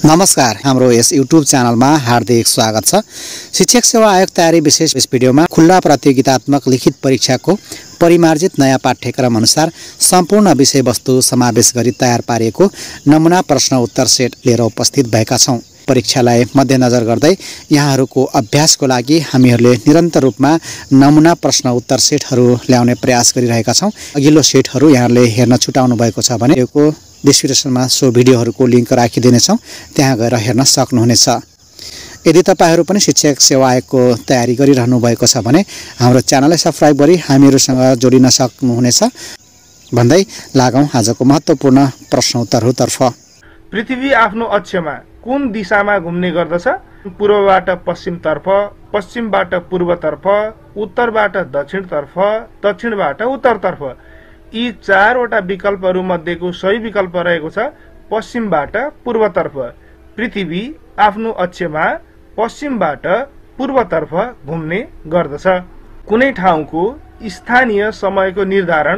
नमस्कार, हाम्रो यस युट्युब च्यानलमा हार्दिक स्वागत छ। शिक्षक सेवा आयोग तयारी विशेष यस भिडियोमा खुल्ला प्रतियोगितात्मक लिखित परीक्षाको परिमार्जित नयाँ पाठ्यक्रम अनुसार सम्पूर्ण विषयवस्तु समावेश गरी तयार पारिएको नमुना प्रश्न उत्तर सेट लिएर उपस्थित भएका छौं। परीक्षालाई मध्यनजर गर्दै यहाँहरूको अभ्यासको लागि हामीहरूले निरन्तर रूपमा नमुना प्रश्न उत्तर सेटहरू ल्याउने प्रयास गरिरहेका छौं। अघिल्लो सेटहरू यहाँहरूले हेर्न छुटाउनु भएको छ भने यो डिस्क्रिप्सनमा सो भिडियोहरूको लिङ्क राखिदिनेछौँ, त्यहाँ गएर हेर्न सक्नुहुनेछ। यदि तपाईहरू पनि शिक्षक सेवा आयोगको तयारी गरिरहनु भएको छ भने हाम्रो च्यानललाई सब्स्क्राइब गरी हामीहरूसँग जोडिन सक्नुहुनेछ। भन्दै लागौं आजको महत्त्वपूर्ण प्रश्नोत्तरहरूतर्फ। पृथ्वी आफ्नो अक्षमा कुन दिशामा घुम्ने गर्दछ? पूर्वबाट पश्चिमतर्फ, पश्चिमबाट पूर्वतर्फ, उत्तरबाट दक्षिणतर्फ, दक्षिणबाट उत्तरतर्फ। यी चारवटा विकल्पहरू मध्येको सही विकल्प रहेको छ पश्चिमबाट पूर्वतर्फ। पृथ्वी आफ्नो अक्षमा पश्चिमबाट पूर्वतर्फ घुम्ने गर्दछ। कुनै ठाउँको स्थानीय समयको निर्धारण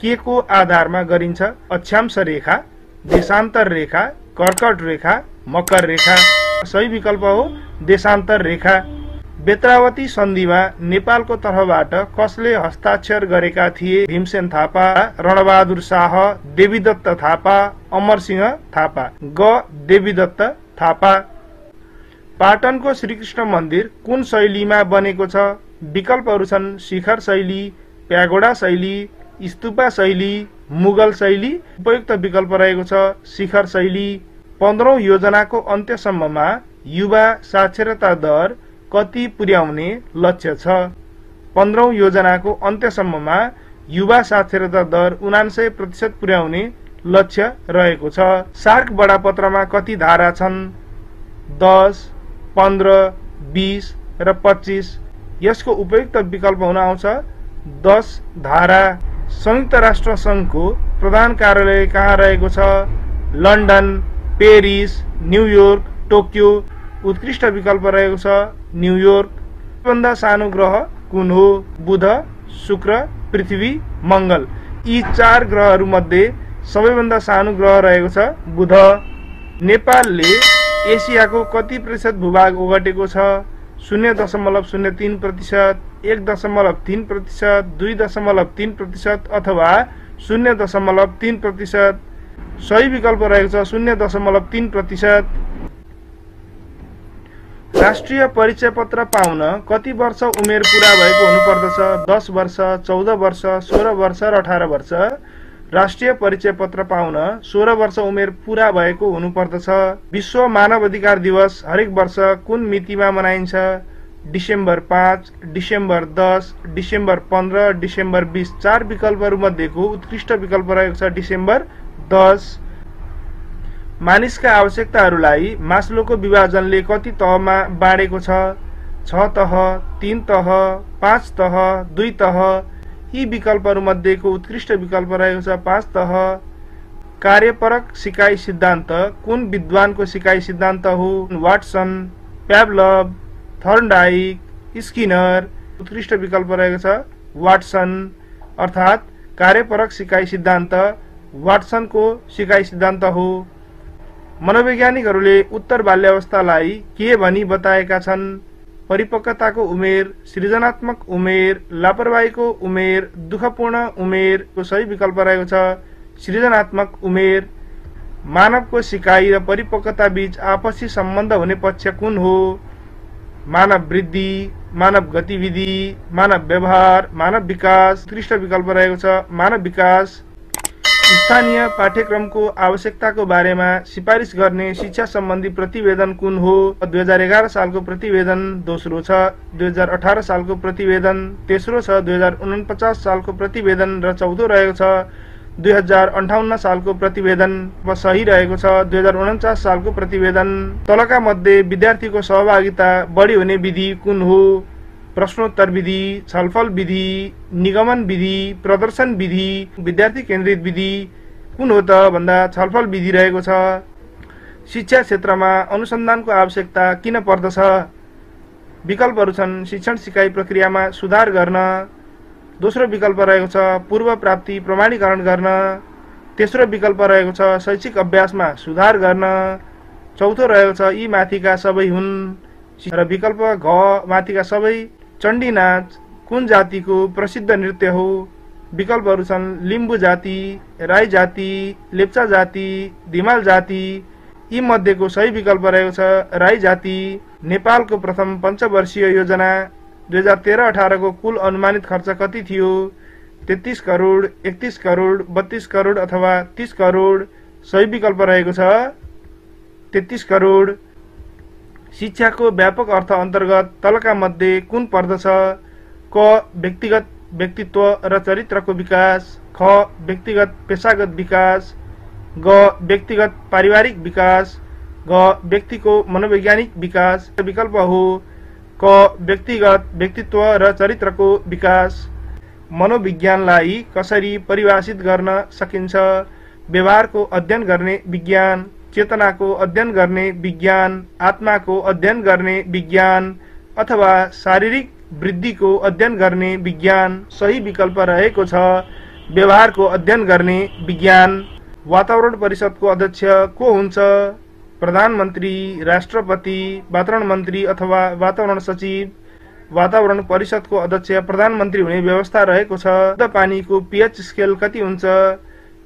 के को आधारमा गरिन्छ? अक्षांश रेखा, देशान्तर रेखा, कर्कट रेखा, मकर रेखा। सही विकल्प हो देशान्तर रेखा। बेत्रावती सन्धिमा नेपालको तर्फबाट कसले हस्ताक्षर गरेका थिए? भीमसेन थापा, रणबहादुर शाह, देवीदत्त थापा, अमरसिंह थापा। ग देवीदत्त थापा। पाटनको श्रीकृष्ण मन्दिर कुन शैलीमा बनेको छ? विकल्पहरू छन् शिखर शैली, प्यागोडा शैली, स्तूपा शैली, मुगल शैली। उपयुक्त विकल्प रहेको छ शिखर शैली। 15औं योजनाको अन्त्यसम्ममा युवा साक्षरता दर कति पुर्याउने लक्ष्य छ? 15औं योजनाको अन्त्यसम्ममा युवा साक्षरता दर 99% पुर्याउने लक्ष्य रहेको छ। सार्क बडापत्रमा कति धारा छन्? 10, 15, 20 र 25। यसको उपयुक्त विकल्प हुन आउँछ 10 धारा। संयुक्त राष्ट्र संघको प्रधान कार्यालय कहाँ रहेको छ? London, Paris, New York, Tokyo. उत्कृष्ट विकल्प रहेको छ न्युयोर्क। सबैभन्दा सानो ग्रह कुन हो? बुध, शुक्र, पृथ्वी, मंगल। यी चार ग्रहहरू मध्ये सबैभन्दा सानो ग्रह रहेको छ बुध। नेपालले एसियाको कति प्रतिशत भूभाग ओगटेको छ? 0.03%, 1.3%, 2.3% अथवा 0.3%। सही विकल्प रहेको छ 0.3%। राष्ट्रिय परिचय पत्र पाउन कति वर्ष उमेर पूरा भएको हुनुपर्दछ? 10 वर्ष, 14 वर्ष, 16 वर्ष र 18 वर्ष। राष्ट्रिय परिचय पत्र पाउन 16 वर्ष उमेर पूरा भएको हुनुपर्दछ। विश्व मानव अधिकार दिवस हरेक वर्ष कुन मितिमा मनाइन्छ? December 5, December 10, December 15, December 20। चार विकल्पहरू मध्येको उत्कृष्ट विकल्प रहेको छ डिसेम्बर 10। मानिसका आवश्यकताहरूलाई मास्लोको विभाजनले कति तहमा बाँडेको छ? 6 तह, 3 तह, 5 तह, 2 तह। यी विकल्पहरू मध्येको उत्कृष्ट विकल्प रहेको छ 5 तह। कार्यपरक सिकाइ सिद्धान्त कुन विद्वानको सिकाइ सिद्धान्त हो? Watson, Pavlov, Thorndike, Skinner. उत्कृष्ट विकल्प रहेको छ वाटसन। अर्थात् कार्यपरक सिकाइ सिद्धान्त वाटसनको सिकाइ सिद्धान्त हो। मनोवैज्ञानिकहरूले उत्तर बाल्यावस्थालाई के भनी बताएका छन्? परिपक्वताको उमेर, सृजनात्मक उमेर, लापरवाहीको उमेर, दुःखपूर्ण उमेर। सही विकल्प रहेको छ सृजनात्मक उमेर। मानवको सिकाइ र परिपक्वता बीच आपसी सम्बन्ध हुने पक्ष कुन हो? मानव वृद्धि, मानव गतिविधि, मानव व्यवहार, मानव विकास। उत्कृष्ट विकल्प रहेको छ मानव विकास। स्थानीय पाठ्यक्रमको आवश्यकताको बारेमा सिफारिस गर्ने शिक्षा सम्बन्धी प्रतिवेदन कुन हो? 2011 सालको प्रतिवेदन दोस्रो छ। 2018 सालको प्रतिवेदन तेस्रो छ। 2049 सालको प्रतिवेदन र चौथो रहेको छ। 2058 सालको प्रतिवेदन सही रहेको छ। 2049 सालको प्रतिवेदन। तलका मध्ये विद्यार्थीको सहभागिता बढी हुने विधि कुन हो? प्रश्नोत्तर विधि, छलफल विधि, निगमन विधि, प्रदर्शन विधि। विद्यार्थी केन्द्रित विधि कुन हो त भन्दा छलफल विधि रहेको छ। शिक्षा क्षेत्रमा अनुसन्धानको आवश्यकता किन पर्दछ? विकल्पहरू छन् शिक्षण सिकाइ प्रक्रियामा सुधार गर्न। दोस्रो विकल्प रहेको छ पूर्व प्राप्ति प्रमाणीकरण गर्न। तेस्रो विकल्प रहेको छ शैक्षिक अभ्यासमा सुधार गर्न। चौथो रहेको छ यी माथिका सबै हुन्। र विकल्प घ माथिका सबै चण्डी नाच कुन जातिको प्रसिद्ध नृत्य हो? विकल्पहरू छन् लिम्बू जाति, राई जाति, लेप्चा जाति, धिमाल जाति। यी मध्येको सही विकल्प रहेको छ राई जाति। नेपालको प्रथम पञ्चवर्षीय योजना 2013-18 को कुल अनुमानित खर्च कति थियो? 33 करोड, 31 करोड, 32 करोड अथवा 30 करोड। सही विकल्प रहेको छ 33 करोड। शिक्षाको व्यापक अर्थ अन्तर्गत तलका मध्ये कुन पर्दछ? क व्यक्तिगत व्यक्तित्व र चरित्रको विकास, ख व्यक्तिगत पेशागत विकास, ग व्यक्तिगत पारिवारिक विकास, ग व्यक्तिको मनोवैज्ञानिक विकास। विकल्प हो क व्यक्तिगत व्यक्तित्व र चरित्रको विकास। मनोविज्ञानलाई कसरी परिभाषित गर्न सकिन्छ? व्यवहारको अध्ययन गर्ने विज्ञान, चेतनाको अध्ययन गर्ने विज्ञान, आत्माको अध्ययन गर्ने विज्ञान अथवा शारीरिक वृद्धिको अध्ययन गर्ने विज्ञान। सही विकल्प रहेको छ व्यवहारको अध्ययन गर्ने विज्ञान। वातावरण परिषदको अध्यक्ष को हुन्छ? प्रधानमन्त्री, राष्ट्रपति, वातावरण मन्त्री अथवा वातावरण सचिव। वातावरण परिषदको अध्यक्ष प्रधानमन्त्री हुने व्यवस्था रहेको छ। शुद्ध पानीको पीएच स्केल कति हुन्छ?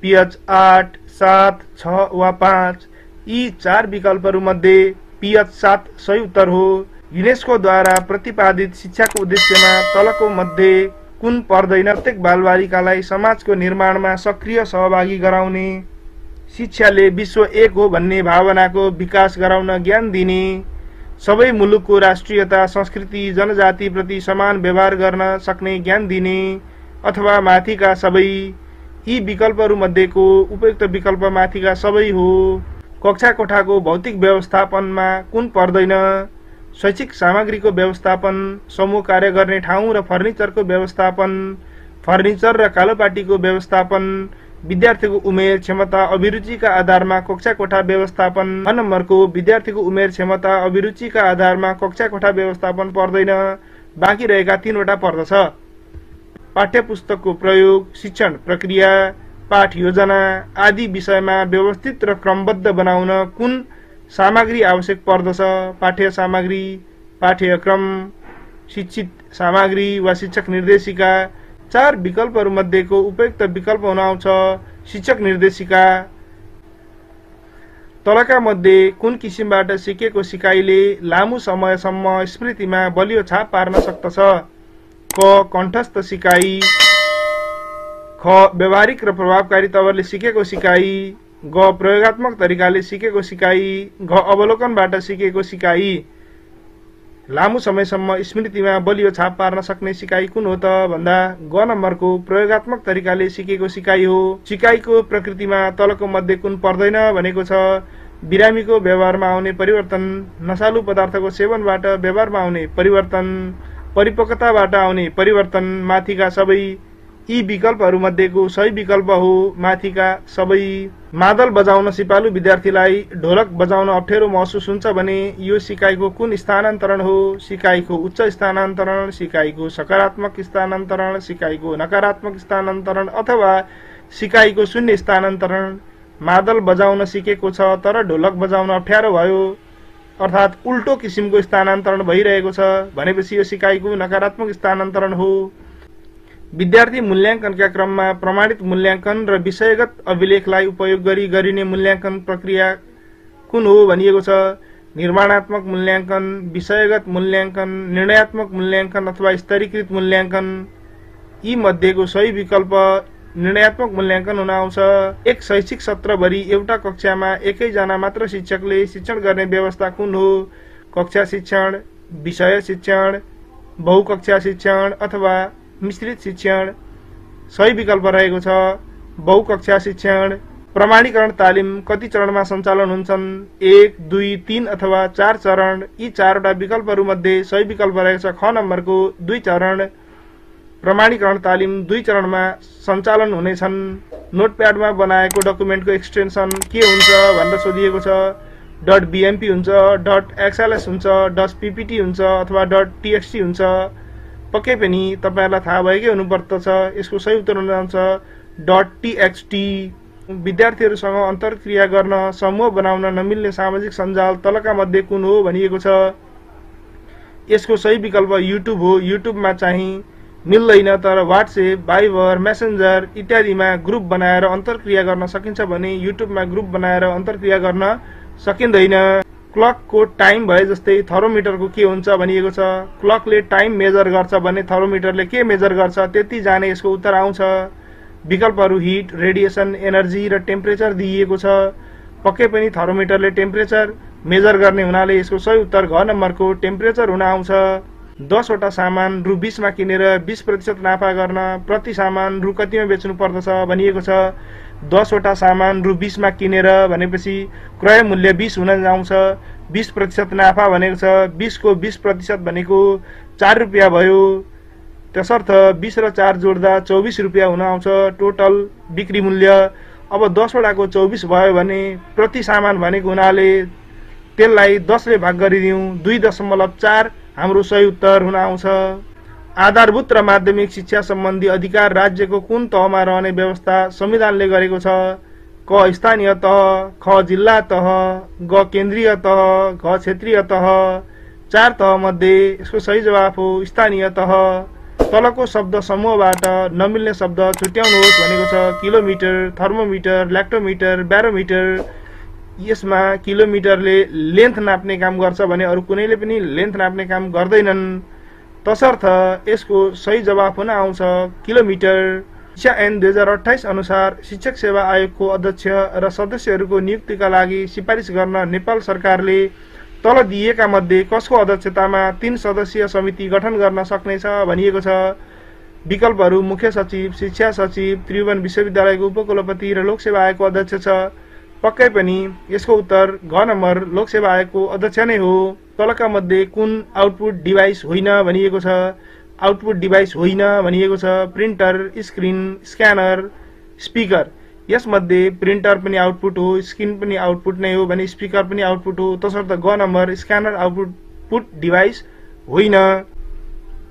पीएच 8, 7, 6 वा 5। यी 4 विकल्पहरू मध्ये पीएच 7 सही उत्तर हो। युनेस्को द्वारा प्रतिपादित शिक्षाको उद्देश्यमा तलको मध्ये कुन पर्दैन? प्रत्येक बालबालिकालाई समाजको निर्माणमा सक्रिय सहभागी गराउने, शिक्षाले विश्व एक हो भन्ने भावनाको विकास गराउन ज्ञान दिने, सबै मुलुकको राष्ट्रियता, संस्कृति, जनजाति प्रति समान व्यवहार गर्न सक्ने ज्ञान दिने, अथवा माथिका सबै। यी विकल्पहरू मध्येको उपयुक्त विकल्प माथिका सबै हो। कक्षा कोठाको भौतिक व्यवस्थापनमा कुन पर्दैन? शैक्षिक सामग्रीको व्यवस्थापन, समूह कार्य गर्ने ठाउँ र फर्निचरको व्यवस्थापन, फर्निचर र कालोपाटीको व्यवस्थापन, विद्यार्थीको उमेर, क्षमता, अभिरुचिका आधारमा कक्षा कोठा व्यवस्थापन। 9 नम्बरको विद्यार्थीको उमेर, क्षमता, अभिरुचिका आधारमा कक्षा कोठा व्यवस्थापन पर्दैन। बाँकी रहेका 3वटा पर्दछ। पाठ्यपुस्तकको प्रयोग, शिक्षण प्रक्रिया, पाठ योजना आदि विषयमा व्यवस्थित र क्रमबद्ध बनाउन कुन सामग्री आवश्यक पर्दछ? पाठ्य सामग्री, पाठ्यक्रम, शिक्षित सामग्री वा शिक्षक निर्देशिका। 4 विकल्पहरू मध्येको उपयुक्त विकल्प हुन आउँछ शिक्षक निर्देशिका। तलका मध्ये कुन किसिमबाट सिकेको सिकाइले लामो समयसम्म स्मृतिमा बलियो छाप पार्न सक्दछ? क कण्ठस्थ सिकाइ, ख व्यावहारिक र प्रभावकारी तवरले सिकेको सिकाइ, ग प्रयोगात्मक तरिकाले सिकेको सिकाइ, घ अवलोकनबाट सिकेको सिकाइ। लामो समयसम्म स्मृतिमा बलियो छाप पार्न सक्ने सिकाइ कुन हो त भन्दा ग नम्बरको प्रयोगात्मक तरिकाले सिकेको सिकाइ हो। सिकाइको प्रकृतिमा तलको मध्ये कुन पर्दैन भनेको छ? बिरामीको व्यवहारमा आउने परिवर्तन, नशालु पदार्थको सेवनबाट व्यवहारमा आउने परिवर्तन, परिपक्वताबाट आउने परिवर्तन। माथिका सबै। यी विकल्पहरू मध्येको सही विकल्प हो माथिका सबै। मादल बजाउन सिपालु विद्यार्थीलाई ढोलक बजाउन अप्ठ्यारो महसुस हुन्छ भने यो सिकाइको कुन स्थानान्तरण हो? सिकाइको उच्च स्थानान्तरण, सिकाइको सकारात्मक स्थानान्तरण, सिकाइको नकारात्मक स्थानान्तरण अथवा सिकाइको शून्य स्थानान्तरण। मादल बजाउन सिकेको छ तर ढोलक बजाउन अप्ठ्यारो भयो, अर्थात् उल्टो किसिमको स्थानान्तरण भइरहेको छ भनेपछि यो सिकाइको नकारात्मक स्थानान्तरण हो। विद्यार्थी मूल्याङ्कनका क्रममा प्रमाणित मूल्याङ्कन र विषयगत अभिलेखलाई उपयोग गरी गरिने मूल्याङ्कन प्रक्रिया कुन हो भनिएको छ? निर्माणात्मक मूल्याङ्कन, विषयगत मूल्याङ्कन, निर्णयात्मक मूल्याङ्कन अथवा स्तरीकृत मूल्याङ्कन। यी मध्येको सही विकल्प निर्णयात्मक मूल्याङ्कन हुन आउँछ। एक शैक्षिक सत्रभरि एउटा कक्षामा एकैजना मात्र शिक्षकले शिक्षण गर्ने व्यवस्था कुन हो? कक्षा शिक्षण, विषय शिक्षण, बहुकक्षा शिक्षण अथवा मिश्रित शिक्षण। सही विकल्प रहेको छ बहुकक्षा शिक्षण। प्रमाणीकरण तालिम कति चरणमा सञ्चालन हुन्छन्? 1, 2, 3 अथवा 4 चरण। यी 4वटा विकल्पहरू मध्ये सही विकल्प रहेको छ ख नम्बरको 2 चरण। प्रमाणीकरण तालिम 2 चरणमा सञ्चालन हुनेछन्। नोटप्याडमा बनाएको डकुमेन्टको एक्सटेन्सन के हुन्छ भनेर सोधिएको छ? .bmp हुन्छ, .xls हुन्छ, .ppt हुन्छ अथवा .txt हुन्छ। पक्कै पनि तपाईहरुलाई थाहा भएकै हुनुपर्दछ। यसको सही उत्तर हुन जान्छ .txt। विद्यार्थीहरूसँग अन्तर्क्रिया गर्न, समूह बनाउन नमिल्ने सामाजिक सञ्जाल तलका मध्ये कुन हो भनिएको छ। यसको सही विकल्प युट्युब हो। युट्युबमा चाहिँ मिल्दैन, तर व्हाट्सएप, भाइबर, मेसेन्जर इत्यादिमा ग्रुप बनाएर अन्तर्क्रिया गर्न सकिन्छ भने युट्युबमा ग्रुप बनाएर अन्तर्क्रिया गर्न सकिँदैन। क्लकको टाइम भए जस्तै थर्मोमिटरको के हुन्छ भनिएको छ। क्लकले टाइम मेजर गर्छ भने थर्मोमिटरले के मेजर गर्छ, त्यति जाने यसको उत्तर आउँछ। विकल्पहरू हिट, रेडिएसन, एनर्जी र टेम्परेचर दिइएको छ। पक्कै पनि थर्मोमिटरले टेम्परेचर मेजर गर्ने हुनाले यसको सही उत्तर घ नम्बरको टेम्परेचर हुन आउँछ। 10 वटा सामान रु 20 मा किनेर 20% नाफा गर्न प्रति सामान रु कतिमा बेच्नु पर्दछ भनिएको छ। 10 वटा सामान रु 20 मा किनेर भनेपछि क्रय मूल्य 20 हुन जाउँछ। 20% नाफा भनेको छ, 20 को 20% भनेको 4 रुपियाँ भयो। त्यसर्थ 20 र 4 जोड्दा 24 रुपियाँ हुन आउँछ टोटल बिक्री मूल्य। अब 10 वटाको 24 भयो भने प्रति सामान भनेको हुनाले त्यसलाई 10 ले भाग गरिदिउँ, 2.4 हाम्रो सही उत्तर हुन आउँछ। आधारभूत र माध्यमिक शिक्षा सम्बन्धी अधिकार राज्यको कुन तहमा रहने व्यवस्था संविधानले गरेको छ? क स्थानीय तह, ख जिल्ला तह, ग केन्द्रीय तह, घ क्षेत्रीय तह। 4 तह मध्ये यसको सही जवाफ हो स्थानीय तह। तलको शब्द समूहबाट नमिल्ने शब्द छुट्याउनुहोस् भनेको छ। Kilometre, thermometer, lactometer, barometer. यसमा किलोमिटरले लेन्थ नाप्ने काम गर्छ भने अरू कुनैले पनि लेन्थ नाप्ने काम गर्दैनन्। तसर्थ यसको सही जवाफ हुन आउँछ किलोमिटर। शिक्षा ऐन 2028 अनुसार शिक्षक सेवा आयोगको अध्यक्ष र सदस्यहरूको नियुक्तिका लागि सिफारिस गर्न नेपाल सरकारले तल दिएका मध्ये कसको अध्यक्षतामा 3 सदस्यीय समिति गठन गर्न सक्नेछ भनिएको छ। विकल्पहरू मुख्य सचिव, शिक्षा सचिव, त्रिभुवन विश्वविद्यालयको उपकुलपति र लोकसेवा आयोगको अध्यक्ष छ। पक्कै पनि यसको उत्तर घ नम्बर लोकसेवा आयोगको अध्यक्ष नै हो। तलका मध्ये कुन आउटपुट डिभाइस होइन भनिएको छ। आउटपुट डिभाइस होइन भनिएको छ प्रिन्टर, स्क्रिन, स्क्यानर, स्पिकर। यसमध्ये प्रिन्टर पनि आउटपुट हो, स्क्रिन पनि आउटपुट नै हो भने स्पिकर पनि आउटपुट हो। तसर्थ ग नम्बर स्क्यानर आउटपुट डिभाइस होइन।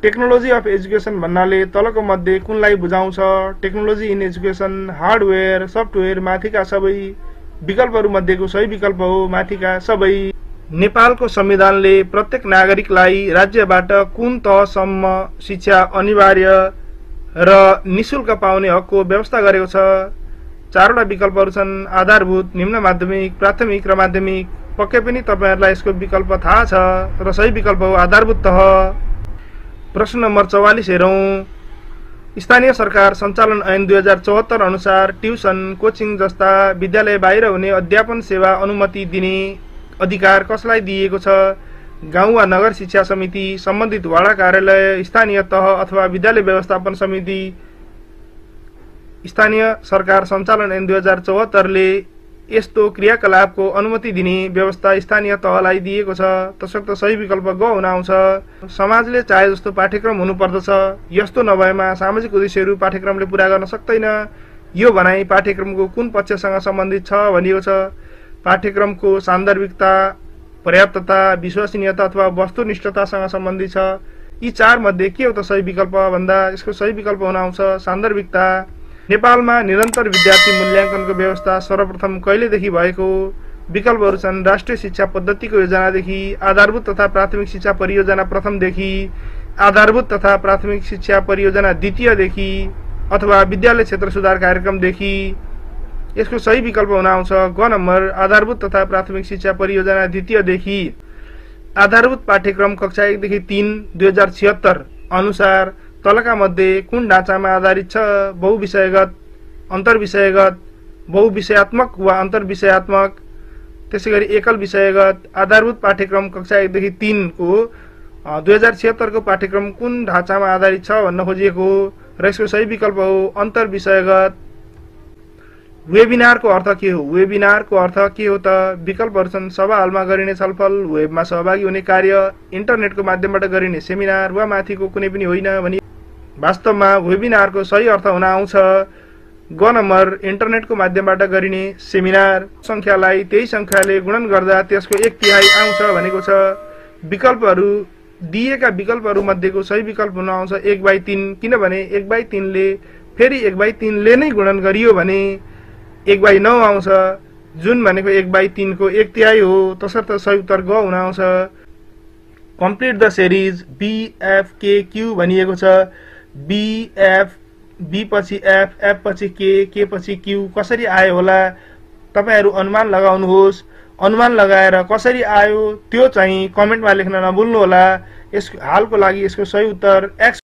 टेक्नोलोजी अफ एजुकेसन भन्नाले तलको मध्ये कुनलाई बुझाउँछ? Technology in education, hardware, software, माथिका सबै। विकल्पहरू मध्येको सही विकल्प हो माथिका सबै। नेपालको संविधानले प्रत्येक नागरिकलाई राज्यबाट कुन तहसम्म शिक्षा अनिवार्य र निशुल्क पाउने हकको व्यवस्था गरेको छ? 4 वटा विकल्पहरू छन्। आधारभूत, निम्न माध्यमिक, प्राथमिक र माध्यमिक। पक्कै पनि तपाईहरुलाई यसको विकल्प थाहा छ र सही विकल्प हो आधारभूत तह। प्रश्न नम्बर 44 हेरौं। स्थानीय सरकार सञ्चालन ऐन 2074 अनुसार ट्युसन, कोचिङ जस्ता विद्यालय बाहिर हुने अध्यापन सेवा अनुमति दिने अधिकार कसलाई दिएको छ? गाउँ वा नगर शिक्षा समिति, सम्बन्धित वडा कार्यालय, स्थानीय तह अथवा विद्यालय व्यवस्थापन समिति। स्थानीय सरकार सञ्चालन ऐन 2074 ले यस्तो क्रियाकलापको अनुमति दिने व्यवस्था स्थानीय तहलाई दिएको छ। तसर्थ सही विकल्प ग हुन आउँछ। समाजले चाहे जस्तो पाठ्यक्रम हुनुपर्दछ, यस्तो नभएमा सामाजिक उद्देश्यहरू पाठ्यक्रमले पूरा गर्न सक्दैन। यो भनाइ पाठ्यक्रमको कुन पक्षसँग सम्बन्धित छ भनिएको छ? पाठ्यक्रमको सान्दर्भिकता, पर्याप्तता, विश्वसनीयता अथवा वस्तुनिष्ठतासँग सम्बन्धित छ। यी 4 मध्ये के हो त सही विकल्प भन्दा यसको सही विकल्प हुन आउँछ सान्दर्भिकता। नेपालमा निरन्तर विद्यार्थी मूल्याङ्कनको व्यवस्था सर्वप्रथम कहिलेदेखि भएको? विकल्पहरू छन्। राष्ट्रिय शिक्षा पद्धतिको योजनादेखि, आधारभूत तथा प्राथमिक शिक्षा परियोजना प्रथमदेखि, आधारभूत तथा प्राथमिक शिक्षा परियोजना द्वितीयदेखि अथवा विद्यालय क्षेत्र सुधार कार्यक्रमदेखि। यसको सही विकल्प हुन आउँछ ग नम्बर आधारभूत तथा प्राथमिक शिक्षा परियोजना द्वितीयदेखि। आधारभूत पाठ्यक्रम कक्षा 1 देखि 3 2076 अनुसार तलका मध्ये कुन ढाँचामा आधारित छ? बहुविषयगत, अन्तर्विषयगत, बहुविषयात्मक वा अन्तर्विषयात्मक, त्यसैगरी एकल विषयगत। आधारभूत पाठ्यक्रम कक्षा 1 देखि 3 को 2076 को पाठ्यक्रम कुन ढाँचामा आधारित छ भन्न खोजिएको र यसको सही विकल्प हो अन्तर्विषयगत। वेबिनारको अर्थ के हो? वेबिनारको अर्थ के हो त? विकल्पहरू छन्। सभा हलमा गरिने छलफल, वेबमा सहभागी हुने कार्य, इन्टरनेटको माध्यमबाट गरिने सेमिनार वा माथिको कुनै पनि होइन भनी। वास्तवमा वेबिनारको सही अर्थ हुन आउँछ ग नम्बर इन्टरनेटको माध्यमबाट गरिने सेमिनार। संख्यालाई त्यही संख्याले गुणन गर्दा त्यसको 1/3 आउँछ भनेको छ। विकल्पहरू दिएका विकल्पहरू मध्येको सही विकल्प हुन आउँछ 1/3, किनभने 1/3 ले फेरि 1/3 ले नै गुणन गरियो भने 1/9 आउँछ, जुन भनेको 1/3 को 1/3 हो, तसर्थ सही उत्तर ग हुन आउँछ। कम्प्लिट द सिरिज BFKQ भनिएको छ। B पछि F पछि K पछि Q कसरी आयो होला तपाईहरु अनुमान लगाउनुहोस्। अनुमान लगाएर कसरी आयो त्यो चाहिँ कमेन्टमा लेख्न नभुल्नु होला। हालको लागि यसको सही उत्तर X